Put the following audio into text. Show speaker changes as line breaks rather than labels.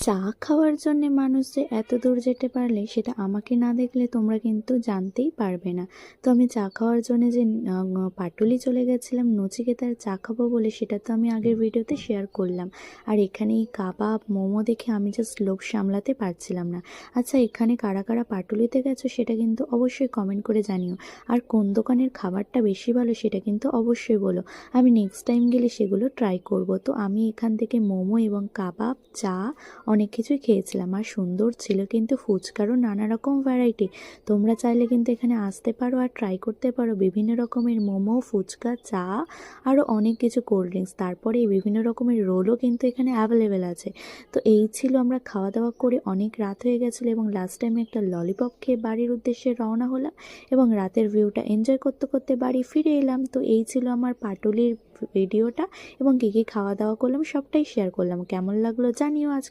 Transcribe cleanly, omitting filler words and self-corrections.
চা খাওয়ার জন্যে মানুষ যে এত দূর যেতে পারলে সেটা আমাকে না দেখলে তোমরা কিন্তু জানতেই পারবে না। তো আমি চা খাওয়ার জন্যে যে পাটুলি চলে গেছিলাম নচিকেতার চা খাবো বলে, সেটা তো আমি আগের ভিডিওতে শেয়ার করলাম। আর এখানে এই কাবাব মোমো দেখে আমি জাস্ট লোভ সামলাতে পারছিলাম না। আচ্ছা, এখানে কারা কারা পাটুলিতে গেছো সেটা কিন্তু অবশ্যই কমেন্ট করে জানিও। আর কোন দোকানের খাবারটা বেশি ভালো সেটা কিন্তু অবশ্যই বলো, আমি নেক্সট টাইম গেলে সেগুলো ট্রাই করব। তো আমি এখান থেকে মোমো এবং কাবাব, চা অনেক কিছুই খেয়েছিলাম। আর সুন্দর ছিল কিন্তু ফুচকারও নানা রকম ভ্যারাইটি। তোমরা চাইলে কিন্তু এখানে আসতে পারো আর ট্রাই করতে পারো বিভিন্ন রকমের মোমো, ফুচকা, চা, আরও অনেক কিছু কোল্ড ড্রিঙ্কস। তারপরে এই বিভিন্ন রকমের রোলও কিন্তু এখানে অ্যাভেলেবেল আছে। তো এই ছিল, আমরা খাওয়া দাওয়া করে অনেক রাত হয়ে গেছিলো এবং লাস্ট টাইমে একটা ললিপপ খেয়ে বাড়ির উদ্দেশ্যে রওনা হলাম এবং রাতের ভিউটা এনজয় করতে করতে বাড়ি ফিরে এলাম। তো এই ছিল আমার পাটুলির ভিডিওটা এবং কী কী খাওয়া দাওয়া করলাম সবটাই শেয়ার করলাম। কেমন লাগলো জানিও। আজকে